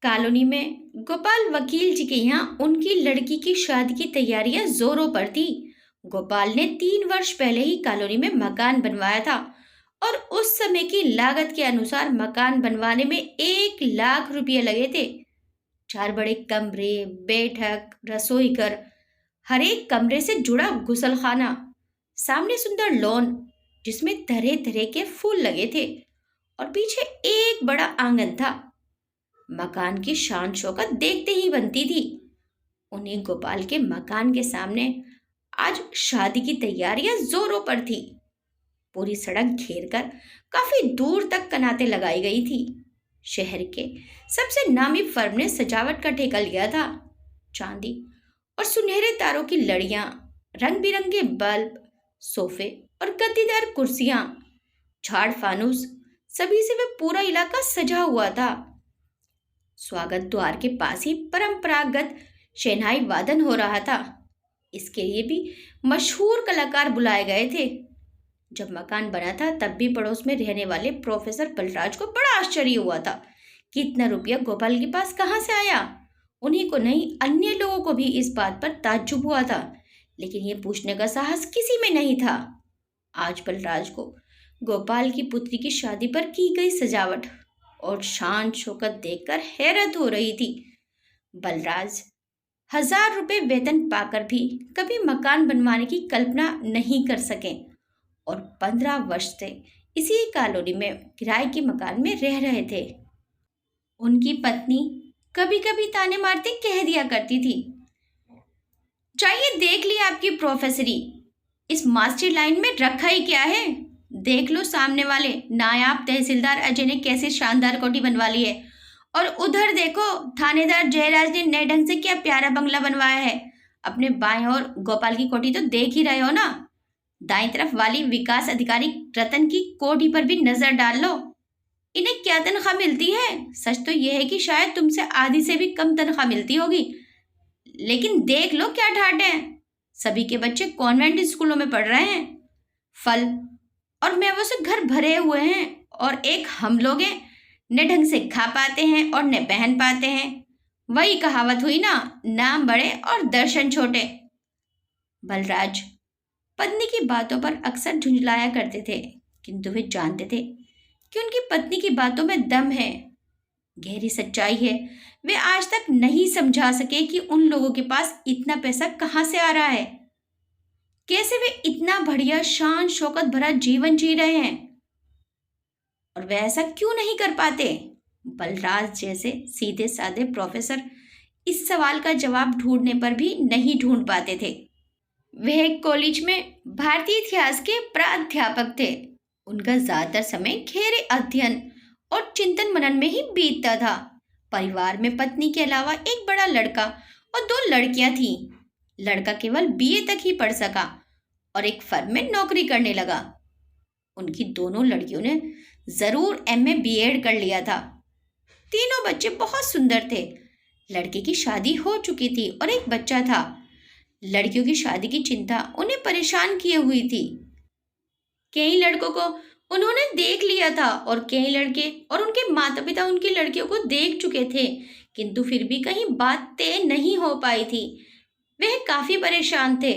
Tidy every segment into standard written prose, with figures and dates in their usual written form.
Colony में गोपाल वकील जी के यहाँ उनकी लड़की की शादी की तैयारियां जोरों पर थी। गोपाल ने 3 वर्ष पहले ही कॉलोनी में मकान बनवाया था और उस समय की लागत के अनुसार मकान बनवाने में 1 लाख रुपये लगे थे। 4 बड़े कमरे, बैठक, रसोई घर, हर एक कमरे से जुड़ा गुसलखाना, सामने सुंदर लॉन जिसमें तरह तरह के फूल लगे थे और पीछे एक बड़ा आंगन था। मकान की शान शौकत देखते ही बनती थी। उन्हें गोपाल के मकान के सामने आज शादी की तैयारियां जोरों पर थी। पूरी सड़क घेर कर काफी दूर तक कनातें लगाई गई थी। शहर के सबसे नामी फर्म ने सजावट का ठेका लिया था। चांदी और सुनहरे तारों की लड़ियां, रंग बिरंगे बल्ब, सोफे और गद्दीदार कुर्सियां, झाड़ फानूस, सभी से वह पूरा इलाका सजा हुआ था। स्वागत द्वार के पास ही परंपरागत शहनाई वादन हो रहा था। इसके लिए भी मशहूर कलाकार बुलाए गए थे। जब मकान बना था तब भी पड़ोस में रहने वाले प्रोफेसर बलराज को बड़ा आश्चर्य हुआ था कि इतना रुपया गोपाल के पास कहाँ से आया। उन्हीं को नहीं, अन्य लोगों को भी इस बात पर ताज्जुब हुआ था, लेकिन ये पूछने का साहस किसी में नहीं था। आज बलराज को गोपाल की पुत्री की शादी पर की गई सजावट और शान शौकत देखकर हैरत हो रही थी। बलराज 1000 रुपये वेतन पाकर भी कभी मकान बनवाने की कल्पना नहीं कर सके और 15 वर्ष से इसी कॉलोनी में किराए के मकान में रह रहे थे। उनकी पत्नी कभी कभी ताने मारते कह दिया करती थी, चाहिए देख ली आपकी प्रोफेसरी, इस मास्टर लाइन में रखा ही क्या है। देख लो सामने वाले नायाब तहसीलदार अजय ने कैसे शानदार कोठी बनवा ली है, और उधर देखो थानेदार जयराज ने नए ढंग से क्या प्यारा बंगला बनवाया है। अपने बाएं और गोपाल की कोठी तो देख ही रहे हो ना। दाईं तरफ वाली विकास अधिकारी रतन की कोठी पर भी नजर डाल लो। इन्हें क्या तनख्वाह मिलती है? सच तो यह है कि शायद तुमसे आधी से भी कम तनख्वाह मिलती होगी, लेकिन देख लो क्या ठाट है। सभी के बच्चे कॉन्वेंट स्कूलों में पढ़ रहे हैं। फल और मेवों से घर भरे हुए हैं और एक हम लोग हैं, न ढंग से खा पाते हैं और न पहन पाते हैं। वही कहावत हुई ना, नाम बड़े और दर्शन छोटे। बलराज पत्नी की बातों पर अक्सर झुंझलाया करते थे, किंतु वे जानते थे कि उनकी पत्नी की बातों में दम है, गहरी सच्चाई है। वे आज तक नहीं समझा सके कि उन लोगों के पास इतना पैसा कहाँ से आ रहा है, कैसे वे इतना बढ़िया शान शौकत भरा जीवन जी रहे हैं और वे ऐसा क्यों नहीं कर पाते। बलराज जैसे सीधे साधे प्रोफेसर इस सवाल का जवाब ढूंढने पर भी नहीं ढूंढ पाते थे। वह एक कॉलेज में भारतीय इतिहास के प्राध्यापक थे। उनका ज्यादातर समय गहरे अध्ययन और चिंतन मनन में ही बीतता था। परिवार में पत्नी के अलावा एक बड़ा लड़का और 2 लड़कियां थीं। लड़का केवल बीए तक ही पढ़ सका और एक फर्म में नौकरी करने लगा। उनकी दोनों लड़कियों ने जरूर एमए बीएड कर लिया था। तीनों बच्चे बहुत सुंदर थे। लड़के की शादी हो चुकी थी और एक बच्चा था। लड़कियों की शादी की चिंता उन्हें परेशान किए हुई थी। कई लड़कों को उन्होंने देख लिया था और कई लड़के और उनके माता पिता उनकी लड़कियों को देख चुके थे, किंतु फिर भी कहीं बात तय नहीं हो पाई थी। वह काफी परेशान थे।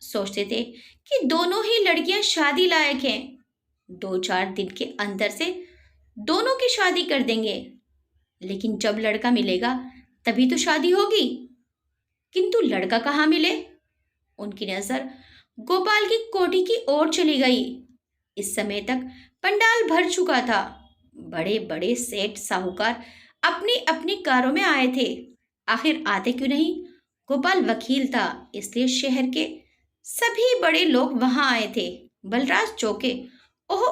सोचते थे कि दोनों ही लड़कियां शादी लायक हैं। 2-4 दिन के अंदर से दोनों की शादी कर देंगे, लेकिन जब लड़का मिलेगा तभी तो शादी होगी। किंतु लड़का कहाँ मिले? उनकी नजर गोपाल की कोठी की ओर चली गई। इस समय तक पंडाल भर चुका था। बड़े बड़े सेठ साहूकार अपनी अपनी कारों में आए थे। आखिर आते क्यों नहीं? गोपाल वकील था, इसलिए शहर के सभी बड़े लोग वहां आए थे। बलराज चौंके। ओह,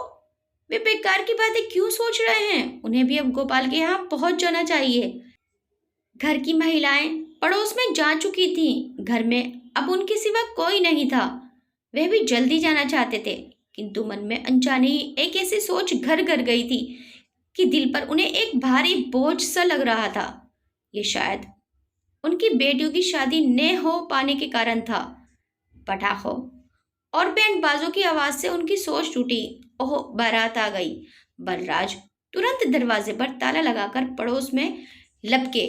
वे बेकार की बातें क्यों सोच रहे हैं? उन्हें भी अब गोपाल के यहाँ पहुंच जाना चाहिए। घर की महिलाएं पड़ोस में जा चुकी थीं। घर में अब उनके सिवा कोई नहीं था। वह भी जल्दी जाना चाहते थे, किंतु मन में अनजाने ही एक ऐसी सोच घर कर गई थी कि दिल पर उन्हें एक भारी बोझ सा लग रहा था। ये शायद उनकी बेटियों की शादी न हो पाने के कारण था। पटाखों और बैंड बाजों की आवाज से उनकी सोच टूटी। ओह, बारात आ गई। बलराज तुरंत दरवाजे पर ताला लगाकर पड़ोस में लपके।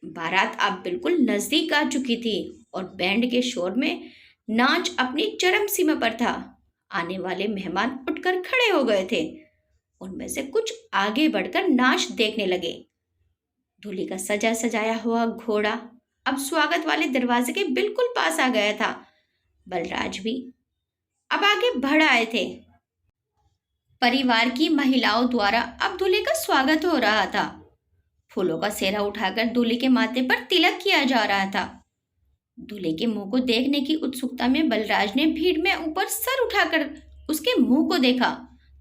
बारात अब बिल्कुल नजदीक आ चुकी थी और बैंड के शोर में नाच अपनी चरम सीमा पर था। आने वाले मेहमान उठकर खड़े हो गए थे। उनमें से कुछ आगे बढ़कर नाच देखने लगे। दूल्हे का सजा सजाया हुआ घोड़ा अब स्वागत वाले दरवाजे के बिल्कुल पास आ गया था। बलराज भी अब आगे बढ़ आए थे। परिवार की महिलाओं द्वारा अब दूल्हे का स्वागत हो रहा था। फूलों का सेहरा उठाकर दूल्हे के माथे पर तिलक किया जा रहा था। दूल्हे के मुंह को देखने की उत्सुकता में बलराज ने भीड़ में ऊपर सर उठाकर उसके मुंह को देखा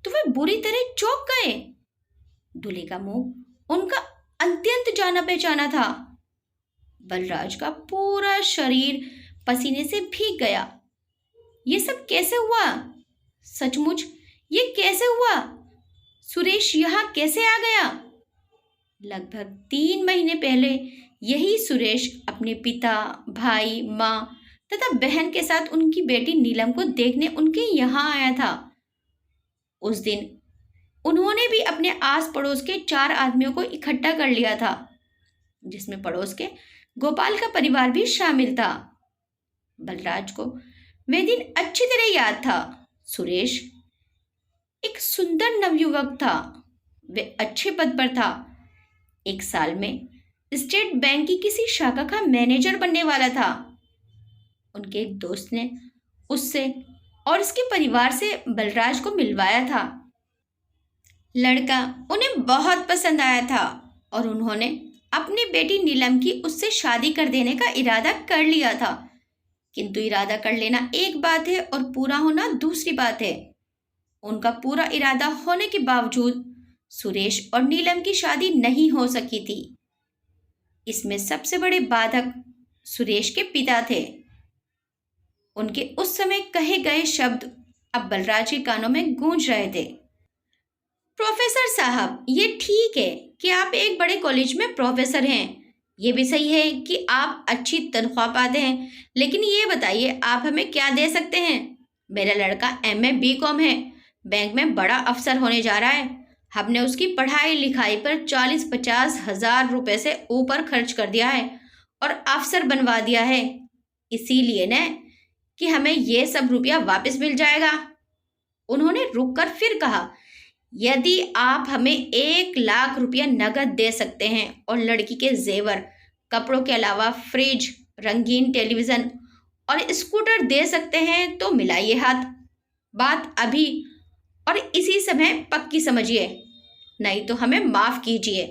तो वे बुरी तरह चौंक गए। दूल्हे का मुंह उनका अत्यंत जाना पहचाना था। बलराज का पूरा शरीर पसीने से भीग गया। ये सब कैसे हुआ? सचमुच ये कैसे हुआ? सुरेश यहाँ कैसे आ गया? लगभग 3 महीने पहले यही सुरेश अपने पिता, भाई, माँ तथा बहन के साथ उनकी बेटी नीलम को देखने उनके यहाँ आया था। उस दिन उन्होंने भी अपने आस पड़ोस के 4 आदमियों को इकट्ठा कर लिया था, जिसमें पड़ोस के गोपाल का परिवार भी शामिल था। बलराज को वे दिन अच्छी तरह याद था। सुरेश एक सुंदर नवयुवक था। वे अच्छे पद पर था। 1 साल में स्टेट बैंक की किसी शाखा का मैनेजर बनने वाला था। उनके एक दोस्त ने उससे और उसके परिवार से बलराज को मिलवाया था। लड़का उन्हें बहुत पसंद आया था और उन्होंने अपनी बेटी नीलम की उससे शादी कर देने का इरादा कर लिया था। किंतु इरादा कर लेना एक बात है और पूरा होना दूसरी बात है। उनका पूरा इरादा होने के बावजूद सुरेश और नीलम की शादी नहीं हो सकी थी। इसमें सबसे बड़े बाधक सुरेश के पिता थे। उनके उस समय कहे गए शब्द अब बलराज के कानों में गूंज रहे थे। प्रोफेसर साहब, ये ठीक है कि आप एक बड़े कॉलेज में प्रोफेसर हैं। ये भी सही है कि आप अच्छी तनख्वाह पाते हैं, लेकिन ये बताइए आप हमें क्या दे सकते हैं? मेरा लड़का MA BCom है, बैंक में बड़ा अफसर होने जा रहा है। हमने उसकी पढ़ाई लिखाई पर 40-50 हजार रुपए से ऊपर खर्च कर दिया है और अफसर बनवा दिया है। इसीलिए न कि हमें ये सब रुपया वापस मिल जाएगा। उन्होंने रुककर फिर कहा, यदि आप हमें 1 लाख रुपया नगद दे सकते हैं और लड़की के जेवर, कपड़ों के अलावा फ्रिज, रंगीन टेलीविज़न और स्कूटर दे सकते हैं तो मिलाइए हाथ। बात अभी और इसी समय पक्की समझिए, नहीं तो हमें माफ कीजिए।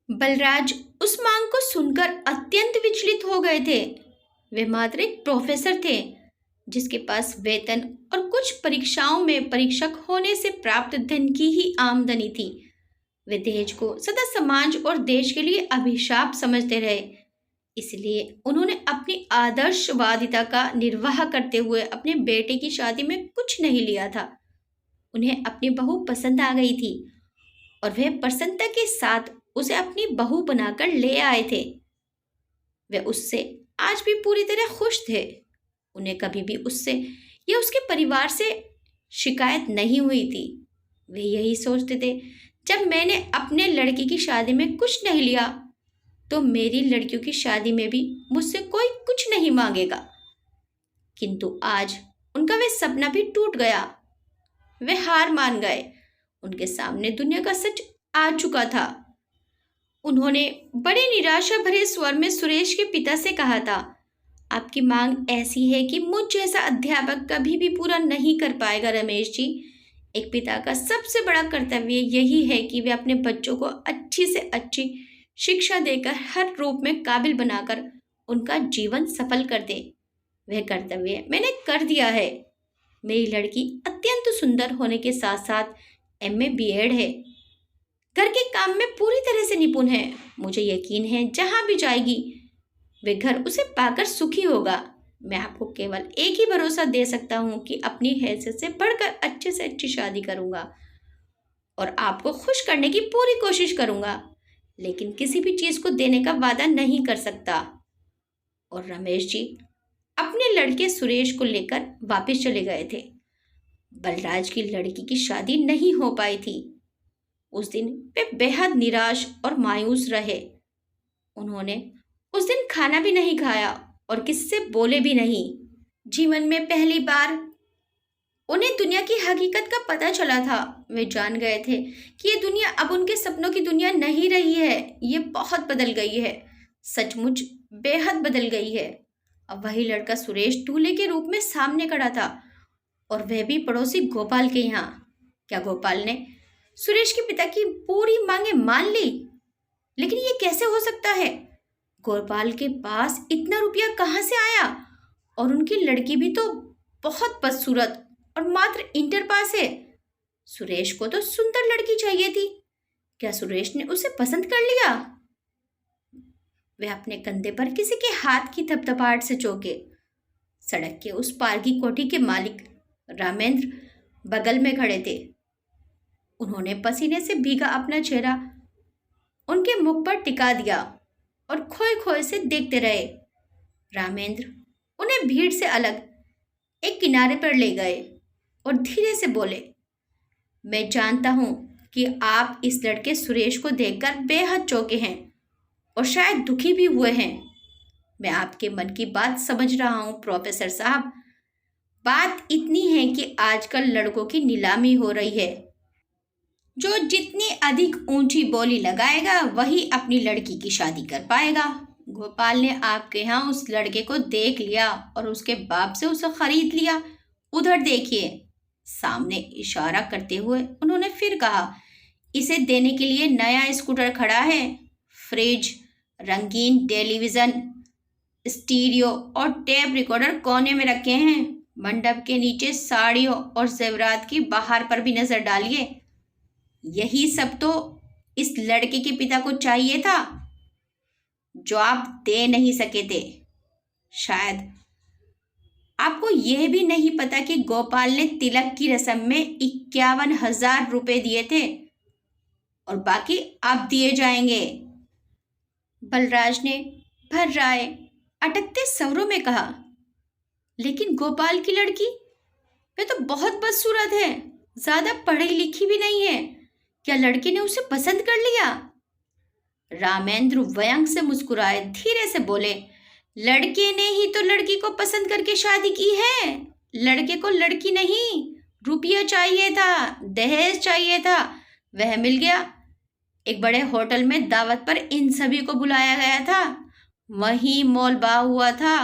बलराज उस मांग को सुनकर अत्यंत विचलित हो गए थे। वे मात्र एक प्रोफेसर थे जिसके पास वेतन और कुछ परीक्षाओं में परीक्षक होने से प्राप्त धन की ही आमदनी थी। वे दहेज को सदा समाज और देश के लिए अभिशाप समझते रहे। इसलिए उन्होंने अपनी आदर्शवादिता का निर्वाह करते हुए अपने बेटे की शादी में कुछ नहीं लिया था। उन्हें अपनी बहू पसंद आ गई थी और वे प्रसन्नता के साथ उसे अपनी बहू बनाकर ले आए थे। वे उससे आज भी पूरी तरह खुश थे। उन्हें कभी भी उससे या उसके परिवार से शिकायत नहीं हुई थी। वे यही सोचते थे, जब मैंने अपने लड़की की शादी में कुछ नहीं लिया तो मेरी लड़कियों की शादी में भी मुझसे कोई कुछ नहीं मांगेगा। किंतु आज उनका वह सपना भी टूट गया। वे हार मान गए। उनके सामने दुनिया का सच आ चुका था। उन्होंने बड़े निराशा भरे स्वर में सुरेश के पिता से कहा था, आपकी मांग ऐसी है कि मुझ जैसा अध्यापक कभी भी पूरा नहीं कर पाएगा रमेश जी। एक पिता का सबसे बड़ा कर्तव्य यही है कि वे अपने बच्चों को अच्छी से अच्छी शिक्षा देकर हर रूप में काबिल बनाकर उनका जीवन सफल कर दे। वह कर्तव्य मैंने कर दिया है। मेरी लड़की अत्यंत सुंदर होने के साथ साथ MA B.Ed है। घर के काम में पूरी तरह से निपुण है। मुझे यकीन है जहाँ भी जाएगी वे घर उसे पाकर सुखी होगा। मैं आपको केवल एक ही भरोसा दे सकता हूँ कि अपनी हैसियत से बढ़कर अच्छे से अच्छी शादी करूँगा और आपको खुश करने की पूरी कोशिश करूँगा, लेकिन किसी भी चीज़ को देने का वादा नहीं कर सकता। और रमेश जी अपने लड़के सुरेश को लेकर वापस चले गए थे। बलराज की लड़की की शादी नहीं हो पाई थी। उस दिन वे बेहद निराश और मायूस रहे। उन्होंने उस दिन खाना भी नहीं खाया और किसी से बोले भी नहीं। जीवन में पहली बार उन्हें दुनिया की हकीकत का पता चला था। वे जान गए थे कि ये दुनिया अब उनके सपनों की दुनिया नहीं रही है। ये बहुत बदल गई है, सचमुच बेहद बदल गई है। अब वही लड़का सुरेश दूल्हे के रूप में सामने खड़ा था, और वह भी पड़ोसी गोपाल के यहाँ। क्या गोपाल ने सुरेश के पिता की पूरी मांगे मान ली? लेकिन ये कैसे हो सकता है? गोपाल के पास इतना रुपया कहाँ से आया? और उनकी लड़की भी तो बहुत बदसूरत और मात्र इंटर पास है। सुरेश को तो सुंदर लड़की चाहिए थी। क्या सुरेश ने उसे पसंद कर लिया? वह अपने कंधे पर किसी के हाथ की थपथपाहट से चौंके। सड़क के उस पार की कोठी के मालिक रामेंद्र बगल में खड़े थे। उन्होंने पसीने से भीगा अपना चेहरा उनके मुख पर टिका दिया और खोए खोए से देखते रहे। रामेंद्र उन्हें भीड़ से अलग एक किनारे पर ले गए और धीरे से बोले, मैं जानता हूं कि आप इस लड़के सुरेश को देखकर बेहद चौंके हैं और शायद दुखी भी हुए हैं। मैं आपके मन की बात समझ रहा हूं प्रोफेसर साहब। बात इतनी है कि आजकल लड़कों की नीलामी हो रही है। जो जितनी अधिक ऊंची बोली लगाएगा वही अपनी लड़की की शादी कर पाएगा। गोपाल ने आपके यहाँ उस लड़के को देख लिया और उसके बाप से उसे खरीद लिया। उधर देखिए। सामने इशारा करते हुए उन्होंने फिर कहा, इसे देने के लिए नया स्कूटर खड़ा है। फ्रिज, रंगीन टेलीविज़न, स्टीरियो और टेप रिकॉर्डर कोने में रखे हैं। मंडप के नीचे साड़ियों और जेवरात की बाहर पर भी नजर डालिए। यही सब तो इस लड़के के पिता को चाहिए था, जो आप दे नहीं सके थे। शायद आपको यह भी नहीं पता कि गोपाल ने तिलक की रस्म में 51,000 रुपए दिए थे और बाकी आप दिए जाएंगे। बलराज ने भर्राए अटकते स्वरों में कहा, लेकिन गोपाल की लड़की, वे तो बहुत बदसूरत है, ज्यादा पढ़ी लिखी भी नहीं है। क्या लड़के ने उसे पसंद कर लिया? रामेंद्र व्यंग से मुस्कुराए धीरे से बोले, लड़के ने ही तो लड़की को पसंद करके शादी की है। लड़के को लड़की नहीं, रुपया चाहिए था, दहेज चाहिए था, वह मिल गया। एक बड़े होटल में दावत पर इन सभी को बुलाया गया था, वहीं मोलभाव हुआ था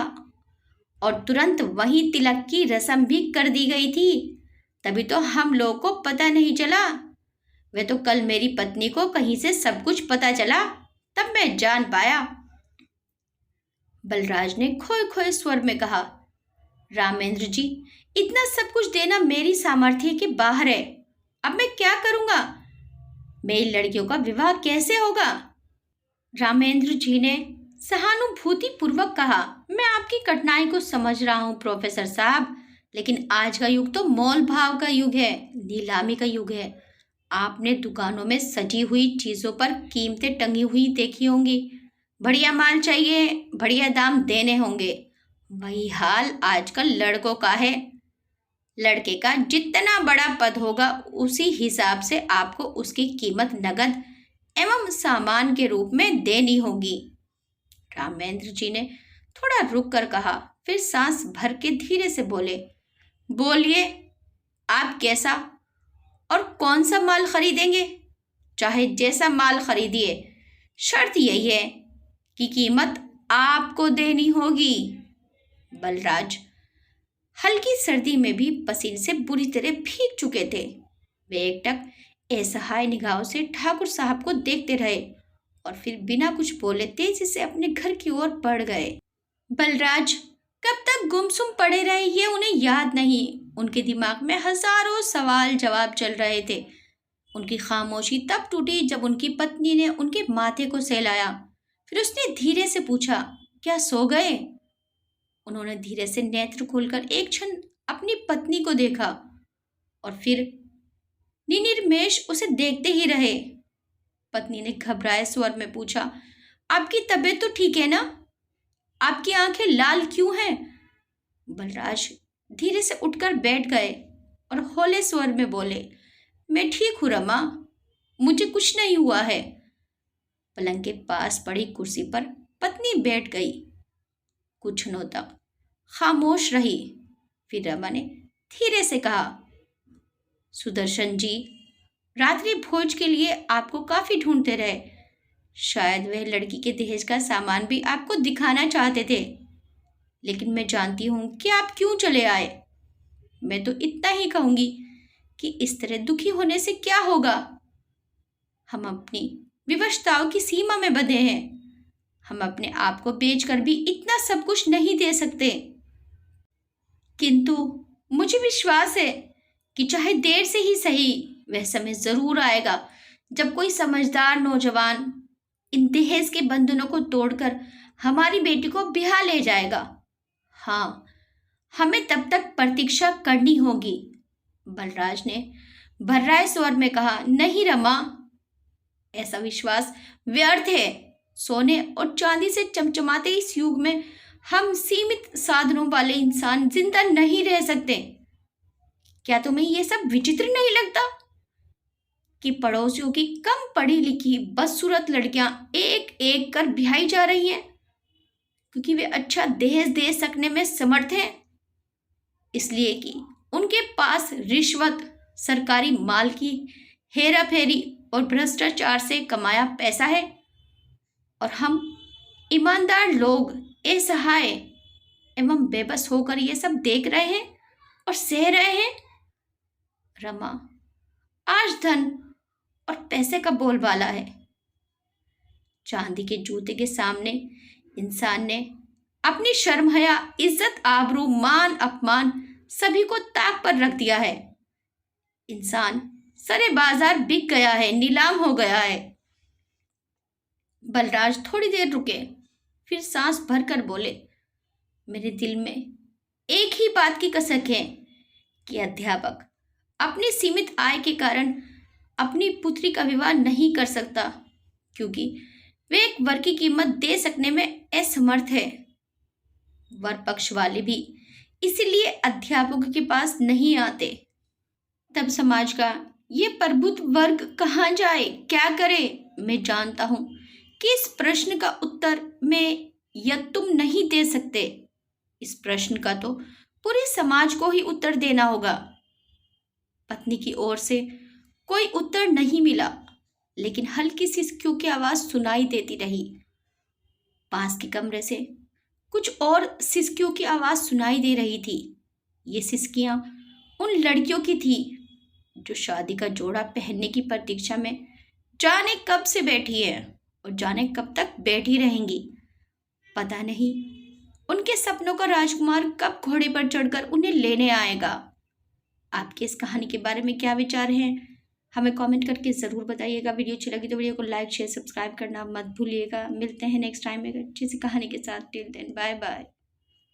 और तुरंत वहीं तिलक की रस्म भी कर दी गई थी। तभी तो हम लोगों को पता नहीं चला। वे तो कल मेरी पत्नी को कहीं से सब कुछ पता चला, तब मैं जान पाया। बलराज ने खोए खोए स्वर में कहा, रामेंद्र जी, इतना सब कुछ देना मेरी सामर्थ्य के बाहर है। अब मैं क्या करूंगा? मेरी लड़कियों का विवाह कैसे होगा? रामेंद्र जी ने सहानुभूति पूर्वक कहा, मैं आपकी कठिनाई को समझ रहा हूं प्रोफेसर साहब, लेकिन आज का युग तो मोल भाव का युग है, नीलामी का युग है। आपने दुकानों में सजी हुई चीजों पर कीमतें टंगी हुई देखी होंगी। बढ़िया माल चाहिए, बढ़िया दाम देने होंगे। वही हाल आजकल लड़कों का है। लड़के का जितना बड़ा पद होगा उसी हिसाब से आपको उसकी कीमत नगद एवं सामान के रूप में देनी होगी। रामेंद्र जी ने थोड़ा रुक कर कहा, फिर सांस भर के धीरे से बोले, बोलिए, आप कैसा और कौन सा माल खरीदेंगे? चाहे जैसा माल खरीदिए, शर्त यही है कि कीमत आपको देनी होगी। बलराज हल्की सर्दी में भी पसीने से बुरी तरह भीग चुके थे। वे एकटक असहाय निगाहों से ठाकुर साहब को देखते रहे और फिर बिना कुछ बोले तेजी से अपने घर की ओर बढ़ गए। बलराज कब तक गुमसुम पड़े रहे ये उन्हें याद नहीं। उनके दिमाग में हजारों सवाल जवाब चल रहे थे। उनकी खामोशी तब टूटी जब उनकी पत्नी ने उनके माथे को सहलाया। फिर उसने धीरे से पूछा, क्या सो गए? उन्होंने धीरे से नेत्र खोलकर एक क्षण अपनी पत्नी को देखा और फिर निर्निमेष उसे देखते ही रहे। पत्नी ने घबराए स्वर में पूछा, आपकी तबीयत तो ठीक है ना? आपकी आंखें लाल क्यों हैं? बलराज धीरे से उठकर बैठ गए और हौले स्वर में बोले, मैं ठीक हूं रमा, मुझे कुछ नहीं हुआ है। पलंग के पास पड़ी कुर्सी पर पत्नी बैठ गई। कुछ नोता खामोश रही। फिर रमा ने धीरे से कहा, सुदर्शन जी, रात्रि भोज के लिए आपको काफी ढूंढते रहे। शायद वह लड़की के दहेज का सामान भी आपको दिखाना चाहते थे, लेकिन मैं जानती हूं कि आप क्यों चले आए। मैं तो इतना ही कहूंगी कि इस तरह दुखी होने से क्या होगा। हम अपनी विवशताओं की सीमा में बंधे हैं। हम अपने आप को बेचकर भी इतना सब कुछ नहीं दे सकते। किंतु मुझे विश्वास है कि चाहे देर से ही सही, वह समय जरूर आएगा जब कोई समझदार नौजवान इन दहेज के बंधनों को तोड़कर हमारी बेटी को ब्याह ले जाएगा। हाँ, हमें तब तक प्रतीक्षा करनी होगी। बलराज ने भर्राए स्वर में कहा, नहीं रमा, ऐसा विश्वास व्यर्थ है। सोने और चांदी से चमचमाते इस युग में हम सीमित साधनों वाले इंसान जिंदा नहीं रह सकते। क्या तुम्हें यह सब विचित्र नहीं लगता कि पड़ोसियों की कम पढ़ी लिखी बदसूरत लड़कियां एक एक कर ब्याही जा रही हैं क्योंकि वे अच्छा दहेज दे सकने में समर्थ हैं, इसलिए कि उनके पास रिश्वत, सरकारी माल की हेरा फेरी और भ्रष्टाचार से कमाया पैसा है, और हम ईमानदार लोग असहाय एवं बेबस होकर ये सब देख रहे हैं और सह रहे हैं। रमा, आज धन और पैसे का बोलबाला है। चांदी के जूते के सामने इंसान ने अपनी शर्म, हया, इज्जत, आबरू, मान, अपमान सभी को ताक पर रख दिया है। इंसान सरे बाजार बिक गया है, नीलाम हो गया है। बलराज थोड़ी देर रुके, फिर सांस भरकर बोले, मेरे दिल में एक ही बात की कसक है कि अध्यापक अपनी सीमित आय के कारण अपनी पुत्री का विवाह नहीं कर सकता, क्योंकि वे एक वर की कीमत दे सकने में असमर्थ है। वर पक्ष वाले भी इसीलिए अध्यापकों के पास नहीं आते। तब समाज का ये प्रबुद्ध वर्ग कहाँ जाए, क्या करे? मैं जानता हूं कि इस प्रश्न का उत्तर मैं या तुम नहीं दे सकते। इस प्रश्न का तो पूरे समाज को ही उत्तर देना होगा। पत्नी की ओर से कोई उत्तर नहीं मिला, लेकिन हल्की सिसकियों की आवाज सुनाई देती रही। पास के कमरे से कुछ और सिसकियों की आवाज सुनाई दे रही थी। ये सिसकियां उन लड़कियों की थी जो शादी का जोड़ा पहनने की प्रतीक्षा में जाने कब से बैठी है और जाने कब तक बैठी रहेंगी। पता नहीं उनके सपनों का राजकुमार कब घोड़े पर चढ़कर उन्हें लेने आएगा। आपके इस कहानी के बारे में क्या विचार हैं, हमें कमेंट करके ज़रूर बताइएगा। वीडियो अच्छी लगी तो वीडियो को लाइक, शेयर, सब्सक्राइब करना मत भूलिएगा। मिलते हैं नेक्स्ट टाइम एक अच्छी सी कहानी के साथ। Till then bye bye.